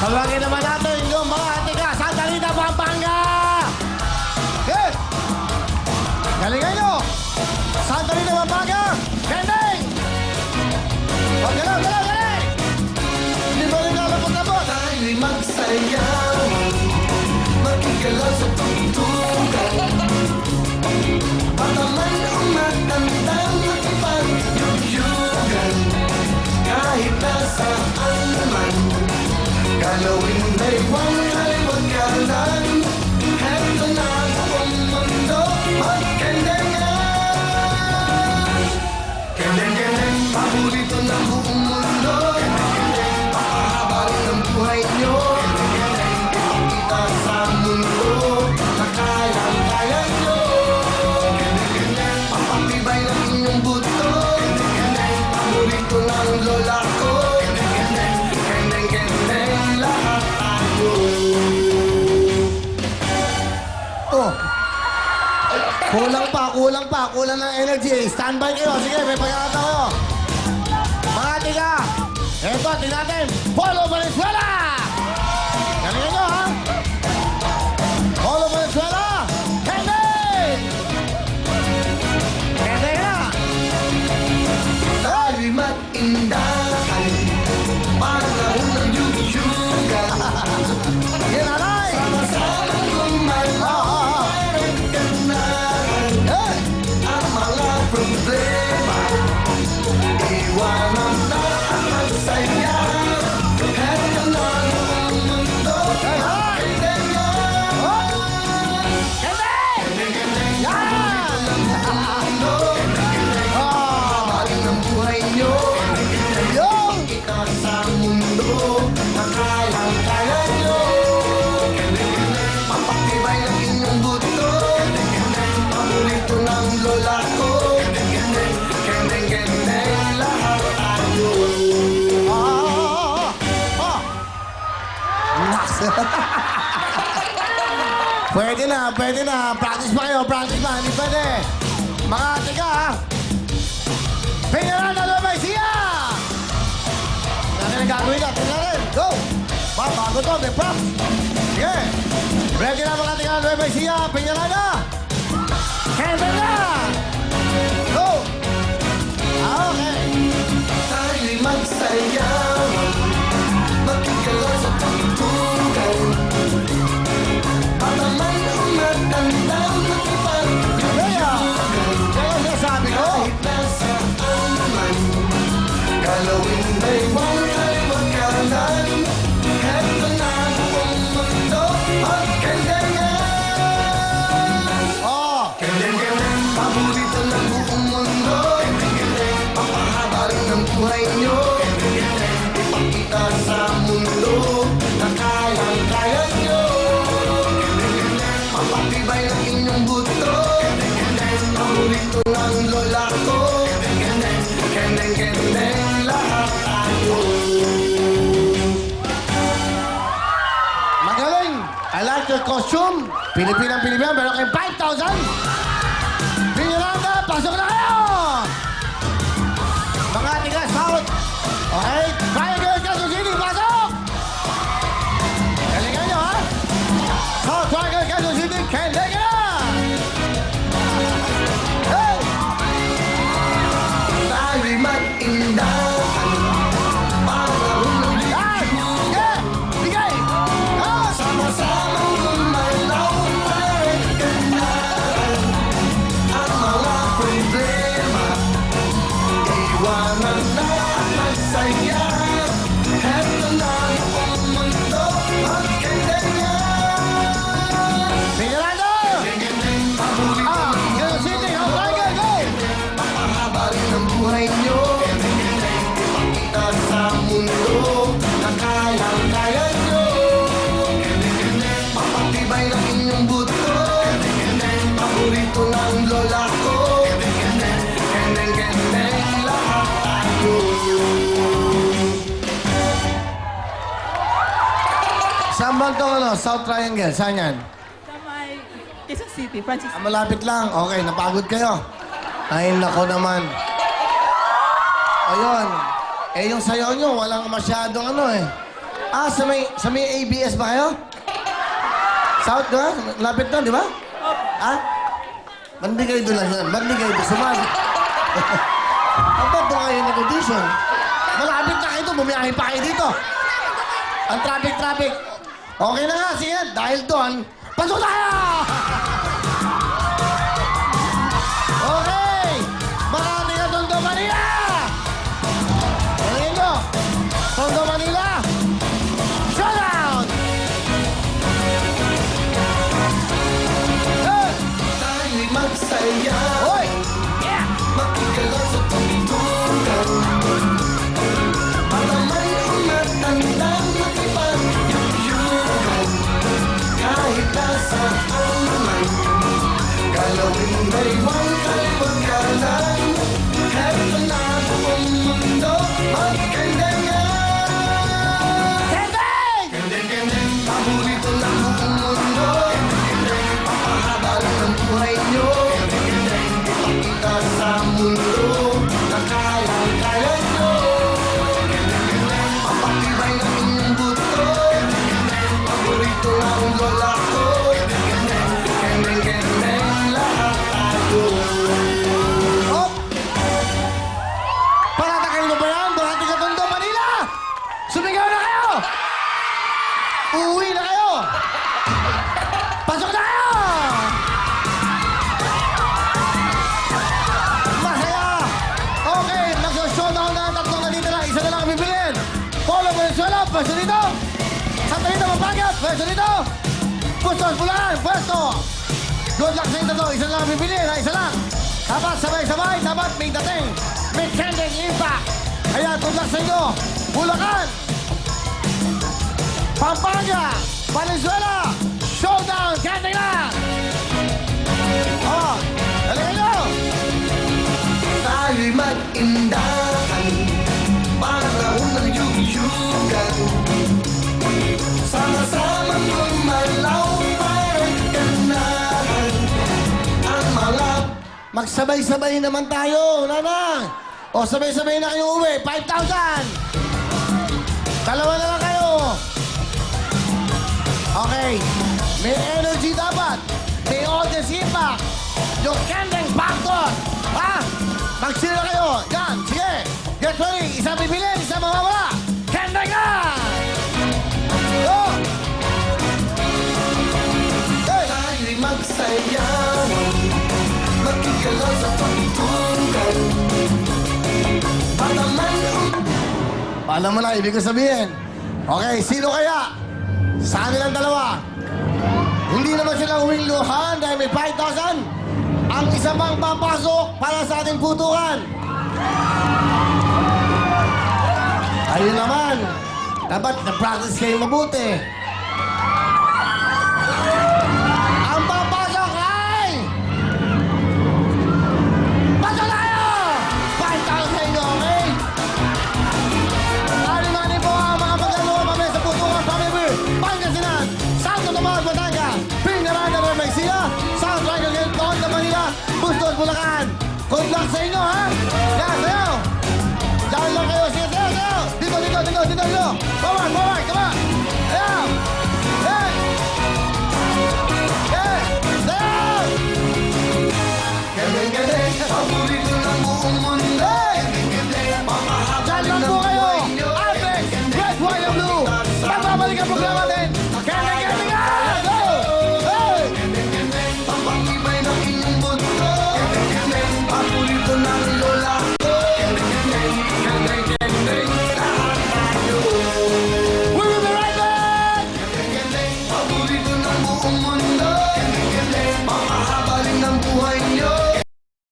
Tawagin naman natin yung mga tiga sa Talita, Pampanga! Good! Galingan nyo! Santa Rita, Pampanga! Kending! O, galaw, galaw, galing! Hindi ba rin nalapot-lapot? Tayo'y magsayaw, makikalaw sa tugtugan. Pataman o matandang makipagyugyugan. Kahit nasaan man, galawin daywang ay wagkalan. Heto na ang mundo, magkendengan. Kendeng-kendeng, paborito ng buong mundo. Kendeng-kendeng, papahaba rin ang buhay nyo. Kendeng-kendeng, ipakita sa mundo na kayang-kaya nyo. Kendeng-kendeng, papatibay ng inyong buto. Kendeng-kendeng, paborito ng lola ko. Kendeng-kendeng, kendeng-kendeng, lahat tayo. Oh! Kulang ng energy. Standby kayo. Sige, may pagkakata kayo. Mga tiga, eto, tingnan natin. Polo Valenzuela! Galingan nyo, ha? Polo Valenzuela! Kending! Kending na! Tayo'y mag-indahan, panahon ng yugyugan. Yan, nanay! Sama-samang gumalaw, parang ganahan. Hey! Ang mga problema, iwanan na ang magsaya. Heto na ang mundo, Hey, hi! magkendengan. Kending! Kendeng-kendeng, Yan! mundo, Oh! paling ang buhay nyo. Yung! Kita sa mundo na kayang-kaya nyo. Papatibay ang inyong buto. Paborito ng lola ko. Kendeng-kendeng, lahat tayo. Ah! Ah! Naks! Pwede na, pwede na. Practice pa kayo, practice pa. Hindi pwede. Mga tiga, ha? Pinyaran na lumay siya! Natin ang gagawin natin natin. Go! Bago to, may props. Sige. Ready na mga tiga na lumay siya. Pinyaran na! Kevin na! Go! Ah, okay. Tayo'y magsayaw, makikalaw sa tugtugan. Pataman o matandang Leia! makipagyugyugan. Kaya sinasabi ko. Kahit nasaan man, galawin daywang ay wagkalan. Heto na ang mundo, magkendengan. Oh! Kendeng-kendeng, paborito ng buong mundo. Kendeng-kendeng, papahaba rin ang buhay nyo. Kendeng-kendeng, ipakita sa mundo na kayang-kaya nyo. Kendeng-kendeng, papatibay ng inyong buto. Kendeng-kendeng, paborito ng lola ko. Kendeng-kendeng, kendeng-kendeng, lahat tayo. Magaling! I like your costume. Pilipinang-Pilipinan, meron kayong 5,000. Pinyaranda, pasok na kayo! Mga tiga, south. Okay? Triangle, Quezon City, pasok! Galingan nyo, ha? South Triangle, Quezon City, kendeng na! Hey! Tayo'y mag-indahan, panahon ng Ay! Sige! Sige! Ah! sama-samang gumalaw, parang ganahan. Ang mga problema, iwanan na at magsaya. Heto na ang mundo, magkendengan. Pinyaranda! Kendeng-kendeng, paborito Ah! ng Quezon City, South Triangle, go! papahaba rin ang buhay nyo. Kendeng-kendeng, ipakita sa mundo na kayang-kaya nyo. Kendeng-kendeng, papatibay ng inyong buto. Kendeng-kendeng, paborito ng lola ko. Kendeng-kendeng, kendeng-kendeng, lahat tayo. Saan ba itong South Triangle? Saan yan? Sa may Quezon City, Francis. Ah, malapit lang. Okay, napagod kayo. Ay, nako naman. Ayun. Eh, yung sayaw nyo, walang masyadong ano eh. Sa may ABS ba kayo? South, di ba? Lapit doon, di ba? Ha? Bandi kayo doon lang yan. Bandi kayo doon. Sumali. Ba't doon kayo nag-audition? Malapit na kayo doon. Bumiyahe pa kayo dito. Ang traffic. Okay na nga, sige. Dahil doon, pasok tayo! Okay! Makati ka, Tondo, Manila! Galingan nyo! Tondo, Manila! Showdown! Hey! Tayo'y magsaya, Hoy! Yeah! makigalaw sa tuntunan. Para may umatandang makipagyugyugan. Kahit nasaan man, galawin baywang kalimagalan. Heto na buong mundo, magkandangan. Kendeng! Kendeng, paborito ng buong mundo. Kendeng, papahaba ng buhay nyo. Kendeng, ipakita sa mundo na kayang-kaya nyo. Kendeng, papatibay ng inyong buto. Kendeng, paborito ng lola ko. Kendeng, lahat tayo. Hop! Patatakain mo ba yan? Makati ka, Tondo, Manila! Sumigaw na kayo! Uuwi na kayo! Pasok na kayo! Masaya! Okay, nag-showdown na ang tatlong natitira. Isa na lang ang bibilin. Polo Venezuela, pwesto dito. Santa Rita, Pampanga, pwesto dito. Bustos, Bulacan, pwesto. Good luck sa inyo to. Isa na lang ang bibilin, ha? Isa lang. Dapat sabay-sabay, dapat may dating. May kending impact. Kaya good luck sa inyo. Bulacan, Pampanga, Valenzuela, showdown, kending lang. Oh, galingan nyo. Tayo'y mag-indahan, panahon ng yugyugan. Sama-samang gumalaw, parang ganahan. Ang mga Magsabay-sabay naman tayo, nanang. O, sabay-sabay na kayo uwi. 5,000. Dalawa na lang kayo. Okay. May energy dapat. May audience impact. Yung kending factor. Ha? Magsila kayo. Yan, sige. Get ready. Isa bibilin, isa mawawala. Kending ka! Go! Hey! tayo'y magsayawan, magkikalaw sa tuntunan. Para may Alam mo na, ibig ko sabihin. Okay, sino kaya? Sa kanilang dalawa. Hindi naman sila huwing luhan dahil may 5,000. Ang isa pang papasok para sa ating putukan. Ayun naman. Dapat na-practice kayo mabuti.